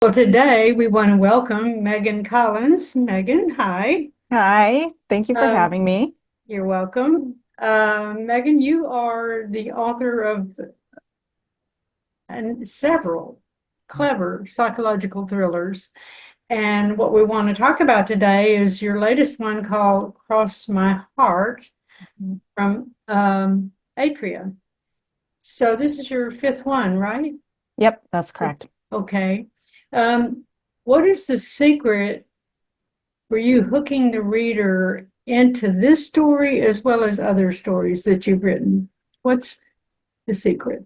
Well, today we want to welcome Megan Collins. Megan, hi. Hi, thank you for Um, having me. you're welcome. Megan, you are the author of several clever psychological thrillers. And what we want to talk about today is your latest one called Cross My Heart from Atria. So this is your fifth one, right? Yep, that's correct. Okay. What is the secret were you hooking the reader into this story as well as other stories that you've written? What's the secret?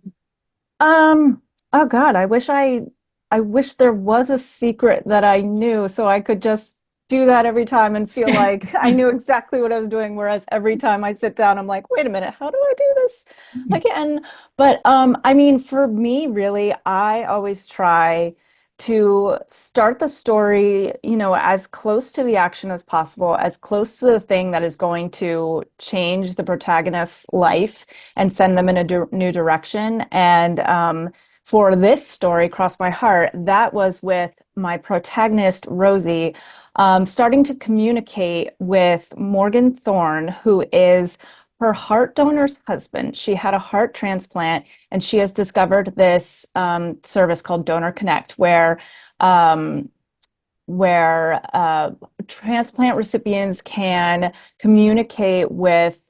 Um, oh God, I wish there was a secret that I knew so I could just do that every time and feel like I knew exactly what I was doing. Whereas every time I sit down, I'm like, wait a minute, how do I do this again? But I mean, for me, really, I always try to start the story, as close to the action as possible, as close to the thing that is going to change the protagonist's life and send them in a new direction. And for this story, Cross My Heart, that was with my protagonist, Rosie, starting to communicate with Morgan Thorne, who is her heart donor's husband. She had a heart transplant, and she has discovered this service called Donor Connect, um, where transplant recipients can communicate with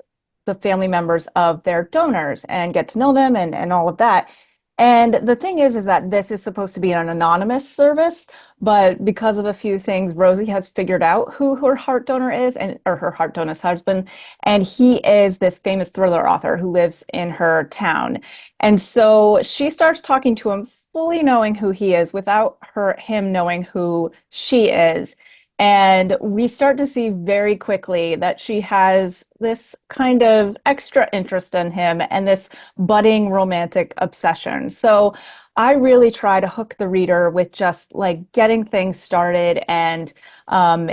the family members of their donors and get to know them and all of that. And the thing is that this is supposed to be an anonymous service, but because of a few things, Rosie has figured out who her heart donor is and or her heart donor's husband, and he is this famous thriller author who lives in her town. And so she starts talking to him, fully knowing who he is without him knowing who she is. And we start to see very quickly that she has this kind of extra interest in him and this budding romantic obsession. So I really try to hook the reader with just like getting things started. And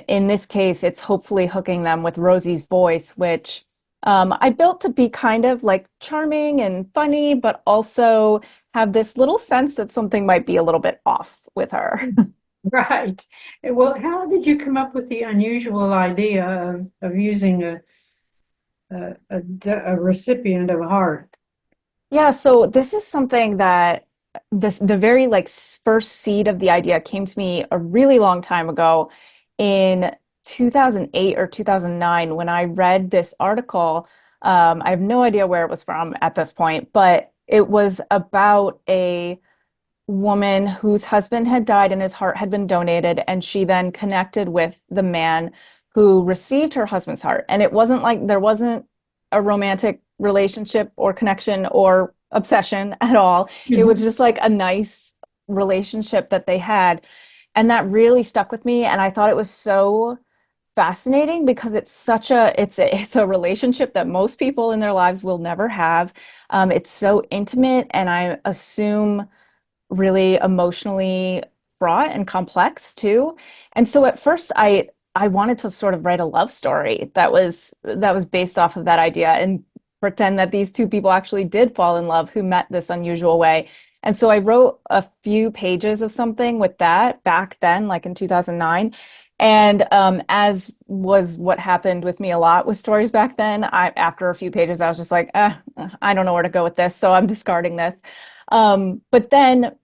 in this case, it's hopefully hooking them with Rosie's voice, which I built to be kind of like charming and funny, but also have this little sense that something might be a little bit off with her. Right. Well, how did you come up with the unusual idea of using a recipient of a heart? Yeah, so this is something that the very like first seed of the idea came to me a really long time ago in 2008 or 2009 when I read this article. I have no idea where it was from at this point, but it was about a woman whose husband had died and his heart had been donated, and she then connected with the man who received her husband's heart. And it wasn't like there wasn't a romantic relationship or connection or obsession at all. It was Mhm. just like a nice relationship that they had. And that really stuck with me. And I thought it was so fascinating because it's a relationship that most people in their lives will never have. It's so intimate, and I assume really emotionally fraught and complex too. And so at first I wanted to sort of write a love story that was based off of that idea and pretend that these two people actually did fall in love who met this unusual way. And so I wrote a few pages of something with that back then, like in 2009. And as was what happened with me a lot with stories back then, after a few pages, I was just like, I don't know where to go with this, so I'm discarding this. But then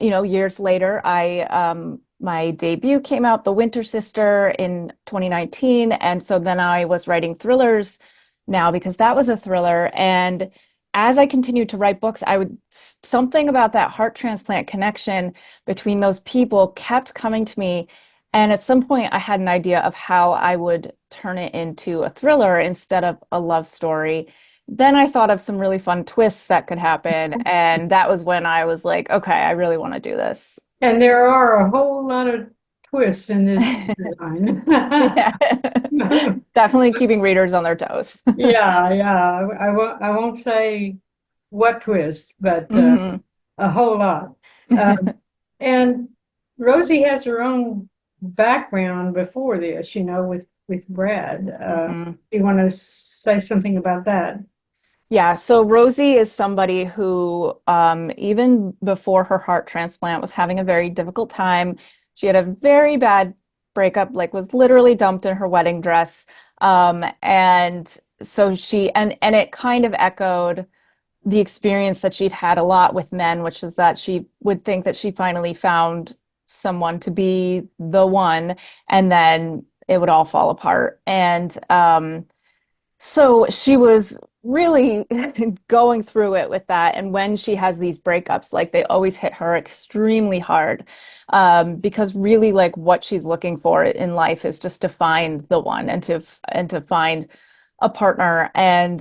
years later, I my debut came out, The Winter Sister, in 2019, and so then I was writing thrillers now because that was a thriller. And as I continued to write books, I would something about that heart transplant connection between those people kept coming to me. And at some point, I had an idea of how I would turn it into a thriller instead of a love story. Then I thought of some really fun twists that could happen. And that was when I was like, okay, I really want to do this. And there are a whole lot of twists in this storyline. Yeah. Definitely keeping readers on their toes. Yeah. I won't say what twist, but Hmm. a whole lot. Um, and Rosie has her own background before this, with Brad. Hmm. You want to say something about that? Yeah, so Rosie is somebody who, even before her heart transplant, was having a very difficult time. She had a very bad breakup, like was literally dumped in her wedding dress. And so and it kind of echoed the experience that she'd had a lot with men, which is that she would think that she finally found someone to be the one, and then it would all fall apart. And so she was really going through it with that. And when she has these breakups, like they always hit her extremely hard, because really, like what she's looking for in life is just to find the one and to find a partner. And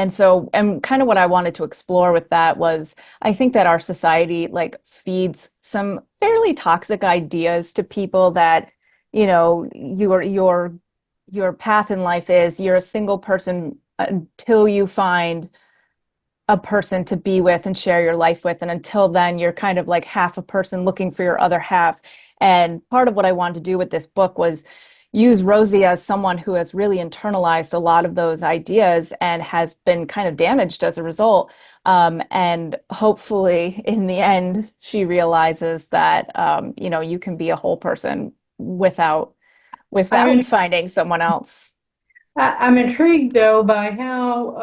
so, and kind of what I wanted to explore with that was, I think that our society like feeds some fairly toxic ideas to people that, your path in life is you're a single person until you find a person to be with and share your life with. And until then, you're kind of like half a person looking for your other half. And part of what I wanted to do with this book was use Rosie as someone who has really internalized a lot of those ideas and has been kind of damaged as a result. And hopefully, in the end, she realizes that you can be a whole person I without mean, finding someone else. I'm intrigued though by how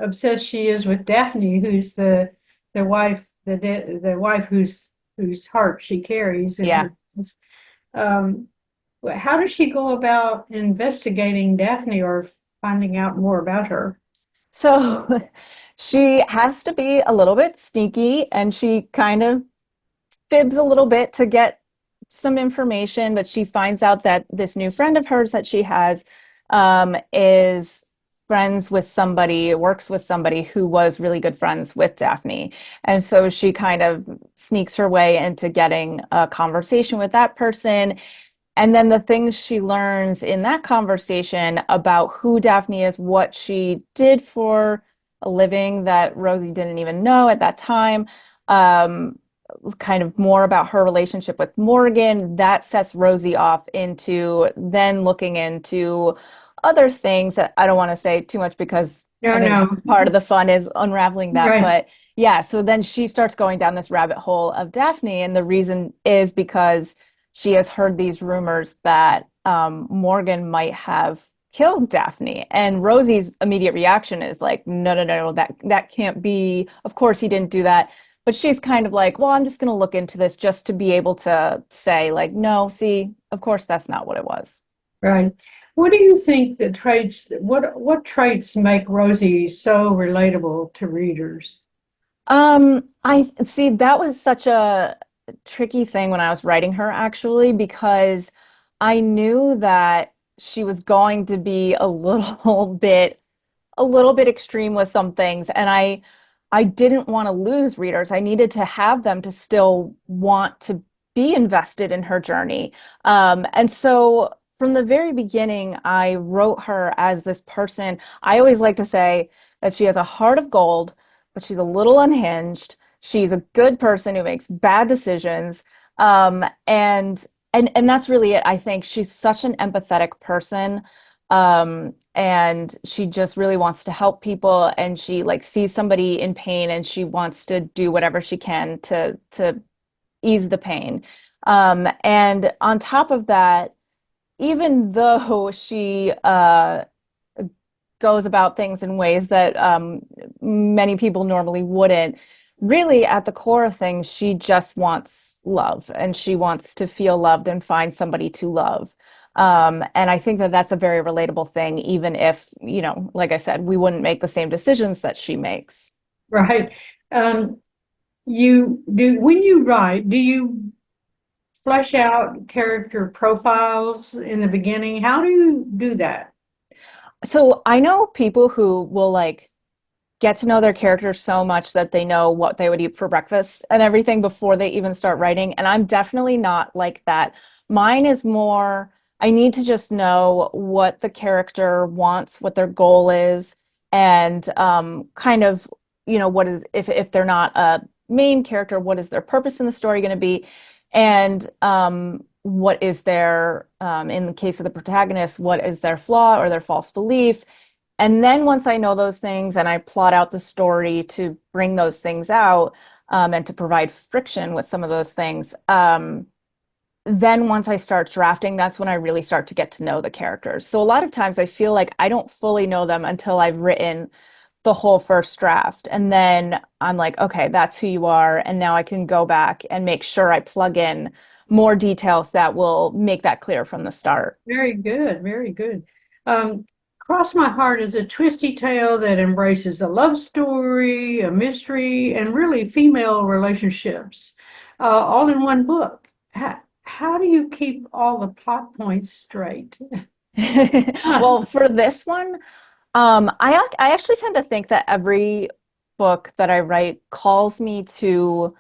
obsessed she is with Daphne, who's the wife, the wife whose heart she carries in Yeah. her. Um, how does she go about investigating Daphne or finding out more about her? So she has to be a little bit sneaky and she kind of fibs a little bit to get some information, but she finds out that this new friend of hers that she has is friends with somebody, works with somebody who was really good friends with Daphne. And so she kind of sneaks her way into getting a conversation with that person. And then the things she learns in that conversation about who Daphne is, what she did for a living that Rosie didn't even know at that time, was kind of more about her relationship with Morgan. That sets Rosie off into then looking into other things that I don't want to say too much because No, I think no, part of the fun is unraveling that. right. But yeah, so then she starts going down this rabbit hole of Daphne. And the reason is because she has heard these rumors that Morgan might have killed Daphne. And Rosie's immediate reaction is like, no, no, no, no, that can't be. Of course he didn't do that. But she's kind of like, well, I'm just going to look into this just to be able to say, like, no, see, of course that's not what it was. Right. What do you think the traits, what traits make Rosie so relatable to readers? I see that was such a tricky thing when I was writing her actually, because I knew that she was going to be a little bit extreme with some things, and I didn't want to lose readers. I needed to have them to still want to be invested in her journey. And so from the very beginning, I wrote her as this person. I always like to say that she has a heart of gold, but she's a little unhinged. She's a good person who makes bad decisions. And that's really it. I think she's such an empathetic person, and she just really wants to help people, and she like sees somebody in pain and she wants to do whatever she can to ease the pain. And on top of that, even though she goes about things in ways that many people normally wouldn't, really at the core of things, she just wants love and she wants to feel loved and find somebody to love. And I think that that's a very relatable thing, even if, like I said, we wouldn't make the same decisions that she makes. Right. Um, you do when you write, do you flesh out character profiles in the beginning? How do you do that? So I know people who will like get to know their characters so much that they know what they would eat for breakfast and everything before they even start writing. And I'm definitely not like that. Mine is more, I need to just know what the character wants, what their goal is, and kind of, what is, if they're not a main character, what is their purpose in the story going to be? And what is their, in the case of the protagonist, what is their flaw or their false belief? And then once I know those things and I plot out the story to bring those things out, and to provide friction with some of those things, then once I start drafting, that's when I really start to get to know the characters. So a lot of times I feel like I don't fully know them until I've written the whole first draft. And then I'm like, okay, that's who you are. And now I can go back and make sure I plug in more details that will make that clear from the start. Very good, very good. Cross My Heart is a twisty tale that embraces a love story, a mystery, and really female relationships, all in one book. How do you keep all the plot points straight? Well, for this one, I actually tend to think that every book that I write calls me to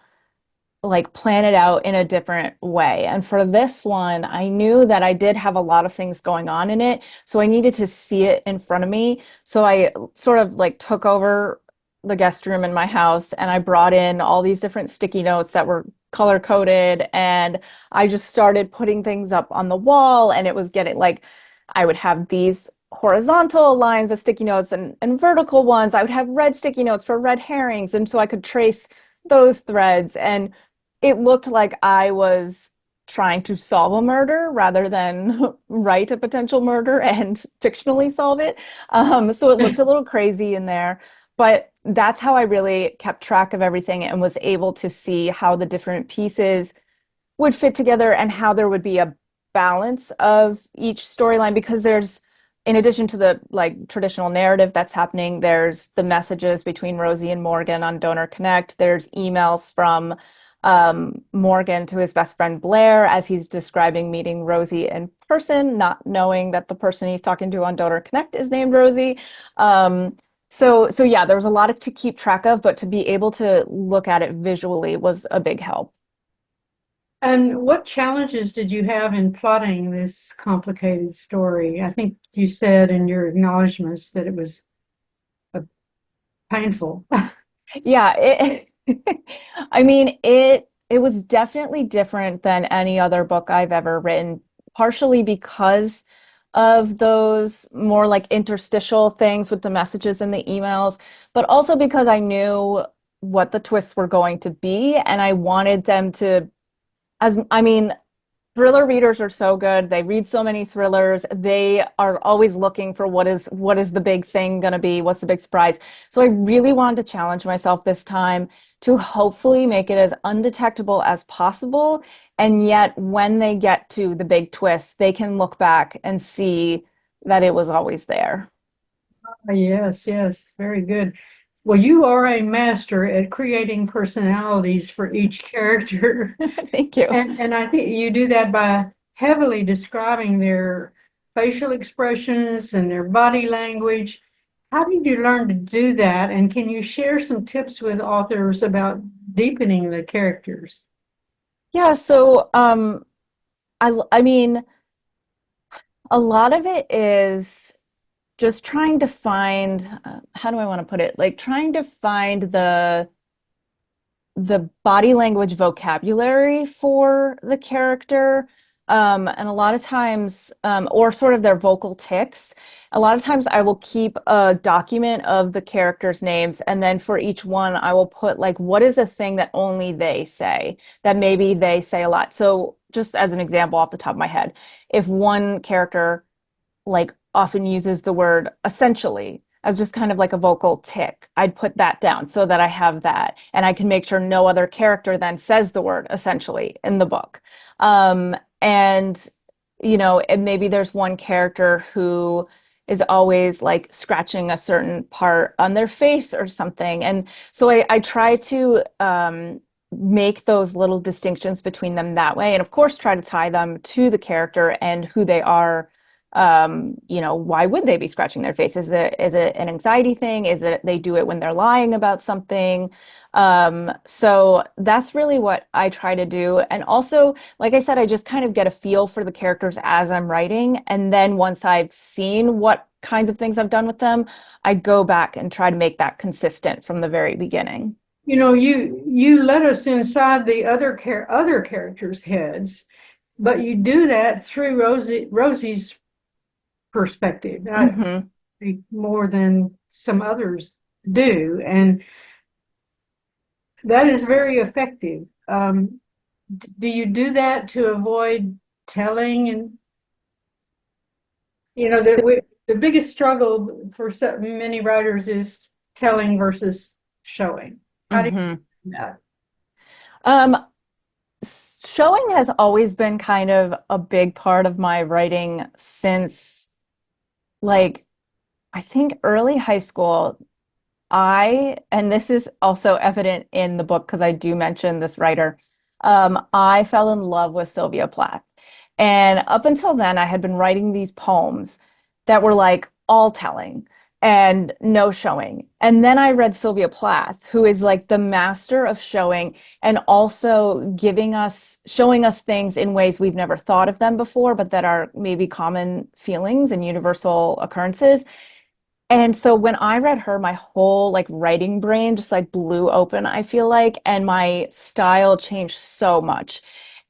like plan it out in a different way. And for this one, I knew that I did have a lot of things going on in it, so I needed to see it in front of me. So I sort of like took over the guest room in my house and I brought in all these different sticky notes that were color coded and I just started putting things up on the wall and it was getting like I would have these horizontal lines of sticky notes and vertical ones. I would have red sticky notes for red herrings and so I could trace those threads and it looked like I was trying to solve a murder rather than write a potential murder and fictionally solve it. So it looked a little crazy in there, but that's how I really kept track of everything and was able to see how the different pieces would fit together and how there would be a balance of each storyline because there's in addition to the like traditional narrative that's happening, there's the messages between Rosie and Morgan on Donor Connect. There's emails from Morgan to his best friend Blair as he's describing meeting Rosie in person, not knowing that the person he's talking to on Donor Connect is named Rosie. So yeah, there was a lot to keep track of, but to be able to look at it visually was a big help. And what challenges did you have in plotting this complicated story? I think you said in your acknowledgments that it was painful. Yeah, I mean it was definitely different than any other book I've ever written, partially because of those more like interstitial things with the messages and the emails, but also because I knew what the twists were going to be and I wanted them to as I mean thriller readers are so good. They read so many thrillers. They are always looking for what is the big thing going to be? What's the big surprise? So I really wanted to challenge myself this time to hopefully make it as undetectable as possible. And yet when they get to the big twist, they can look back and see that it was always there. Yes, yes, very good. Well, you are a master at creating personalities for each character. Thank you. And I think you do that by heavily describing their facial expressions and their body language. How did you learn to do that? And can you share some tips with authors about deepening the characters? Yeah, so I mean a lot of it is just trying to find how do I want to put it? Like trying to find the body language vocabulary for the character. And a lot of times, or sort of their vocal tics. A lot of times I will keep a document of the characters' names, and then for each one, I will put like, what is a thing that only they say, that maybe they say a lot. So just as an example off the top of my head, if one character like often uses the word essentially as just kind of like a vocal tick. I'd put that down so that I have that and I can make sure no other character then says the word essentially in the book. And and maybe there's one character who is always like scratching a certain part on their face or something. And so I try to make those little distinctions between them that way. And of course, try to tie them to the character and who they are. Why would they be scratching their face? Is it an anxiety thing? Is it they do it when they're lying about something? So that's really what I try to do. And also, like I said, I just kind of get a feel for the characters as I'm writing. And then once I've seen what kinds of things I've done with them, I go back and try to make that consistent from the very beginning. You let us inside the other characters' heads, but you do that through Rosie's perspective. Hmm. more than some others do, and that is very effective. Do you do that to avoid telling? And you know that the biggest struggle for so many writers is telling versus showing. How do Hmm. you do that? Um, Showing has always been kind of a big part of my writing since like I think early high school. And this is also evident in the book because I do mention this writer. I fell in love with Sylvia Plath. And up until then, I had been writing these poems that were like all telling and no showing. And then I read Sylvia Plath, who is like the master of showing and also showing us things in ways we've never thought of them before, but that are maybe common feelings and universal occurrences. And so when I read her, my whole like writing brain just like blew open, I feel like, and my style changed so much.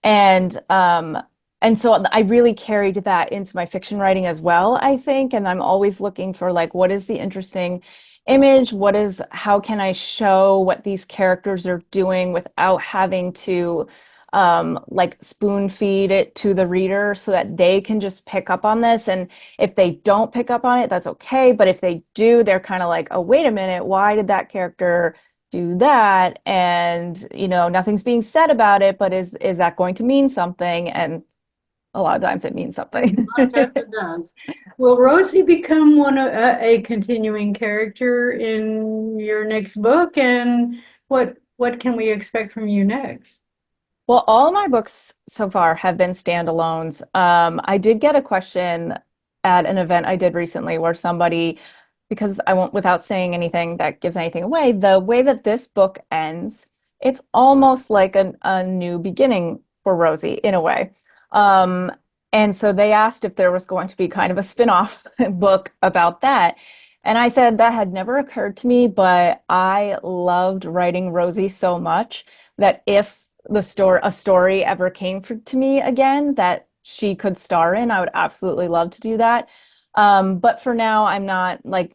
And um and so I really carried that into my fiction writing as well, I think. And I'm always looking for like what is the interesting image? How can I show what these characters are doing without having to like spoon feed it to the reader so that they can just pick up on this. And if they don't pick up on it, that's okay. But if they do, they're kind of like, oh, wait a minute, why did that character do that? And, nothing's being said about it, but is that going to mean something? And a lot of times it means something. Sometimes it does. Will Rosie become a continuing character in your next book? And what can we expect from you next? Well, all my books so far have been standalones. I did get a question at an event I did recently where somebody, because I won't, without saying anything that gives anything away, the way that this book ends, it's almost like a new beginning for Rosie in a way. Um, and so they asked if there was going to be kind of a spin-off book about that. And I said that had never occurred to me, but I loved writing Rosie so much that if a story ever came to me again that she could star in, I would absolutely love to do that. But for now, I'm not like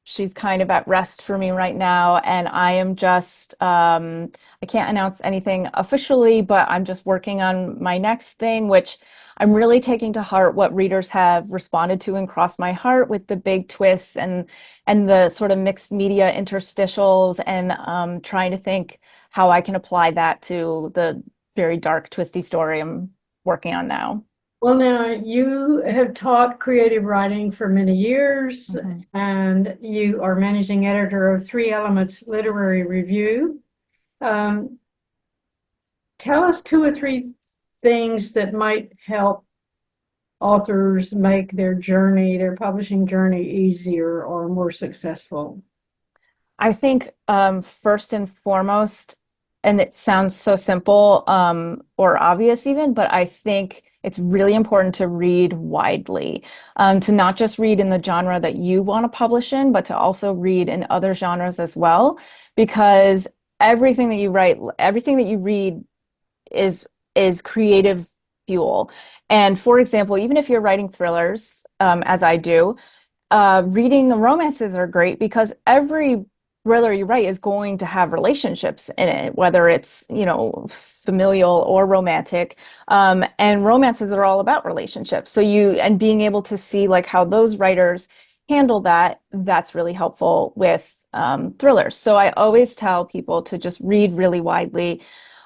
she's kind of at rest for me right now, and I am just I can't announce anything officially, but I'm just working on my next thing, which I'm really taking to heart what readers have responded to and crossed my heart with the big twists and the sort of mixed media interstitials, and trying to think how I can apply that to the very dark, twisty story I'm working on now. Well, now you have taught creative writing for many years, Mhm. and you are managing editor of Three Elements Literary Review. Um, Tell us two or three things that might help authors make their publishing journey easier or more successful. I think first and foremost, and it sounds so simple or obvious even, but I think it's really important to read widely, to not just read in the genre that you want to publish in, but to also read in other genres as well, because everything that you read is creative fuel. And for example, even if you're writing thrillers, as I do, reading romances are great because every thriller you write is going to have relationships in it, whether it's, familial or romantic. And romances are all about relationships. And being able to see like how those writers handle that, that's really helpful with thrillers. So I always tell people to just read really widely.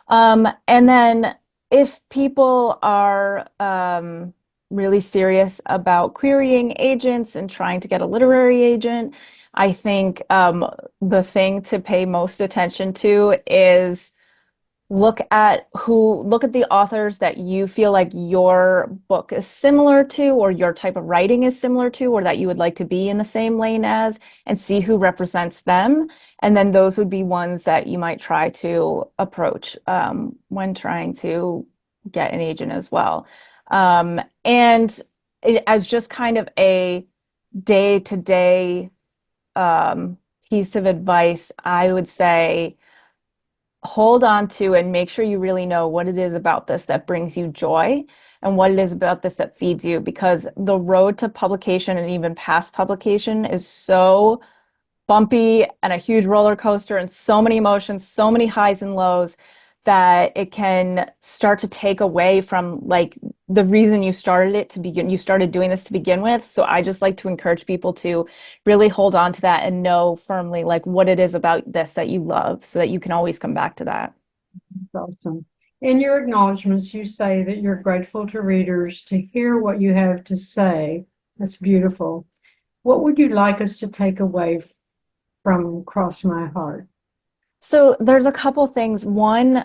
And then if people are really serious about querying agents and trying to get a literary agent, I think the thing to pay most attention to is look at the authors that you feel like your book is similar to, or your type of writing is similar to, or that you would like to be in the same lane as, and see who represents them. And then those would be ones that you might try to approach when trying to get an agent as well. And as just kind of a day-to-day piece of advice, I would say hold on to and make sure you really know what it is about this that brings you joy and what it is about this that feeds you, because the road to publication and even past publication is so bumpy and a huge roller coaster and so many emotions, so many highs and lows that it can start to take away from like the reason you started it to begin, you started doing this to begin with. So I just like to encourage people to really hold on to that and know firmly like what it is about this that you love so that you can always come back to that. Awesome. In your acknowledgments, you say that you're grateful to readers to hear what you have to say. That's beautiful. What would you like us to take away from Cross My Heart? So there's a couple things. One,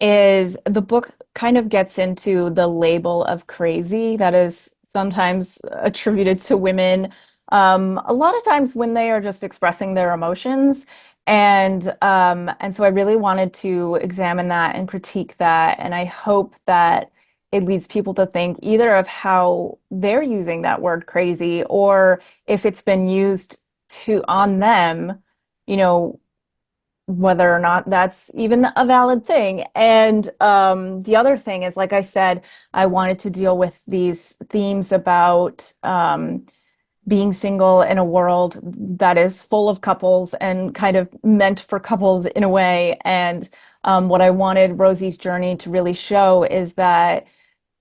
is the book kind of gets into the label of crazy that is sometimes attributed to women, a lot of times when they are just expressing their emotions. And so I really wanted to examine that and critique that. And I hope that it leads people to think either of how they're using that word crazy, or if it's been used to on them, you know, whether or not that's even a valid thing. And the other thing is, like I said, I wanted to deal with these themes about being single in a world that is full of couples and kind of meant for couples in a way. And what I wanted Rosie's journey to really show is that,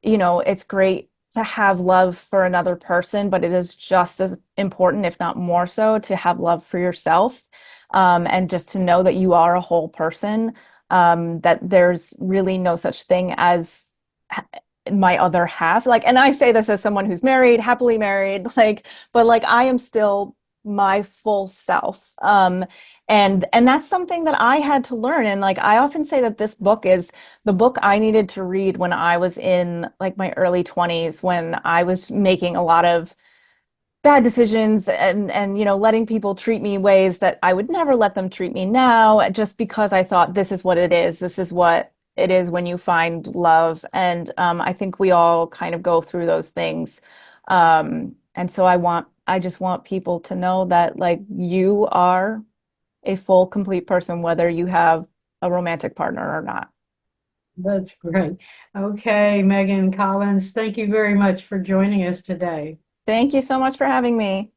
you know, it's great to have love for another person, but it is just as important, if not more so, to have love for yourself, and just to know that you are a whole person, that there's really no such thing as my other half. Like, and I say this as someone who's married, happily married, like, but like I am still my full self. And that's something that I had to learn. And like I often say that this book is the book I needed to read when I was in like my early 20s, when I was making a lot of bad decisions and you know letting people treat me ways that I would never let them treat me now, just because I thought this is what it is. This is what it is when you find love. And I think we all kind of go through those things. And so I just want people to know that like you are a full, complete person, whether you have a romantic partner or not. That's great. Okay, Megan Collins, thank you very much for joining us today. Thank you so much for having me.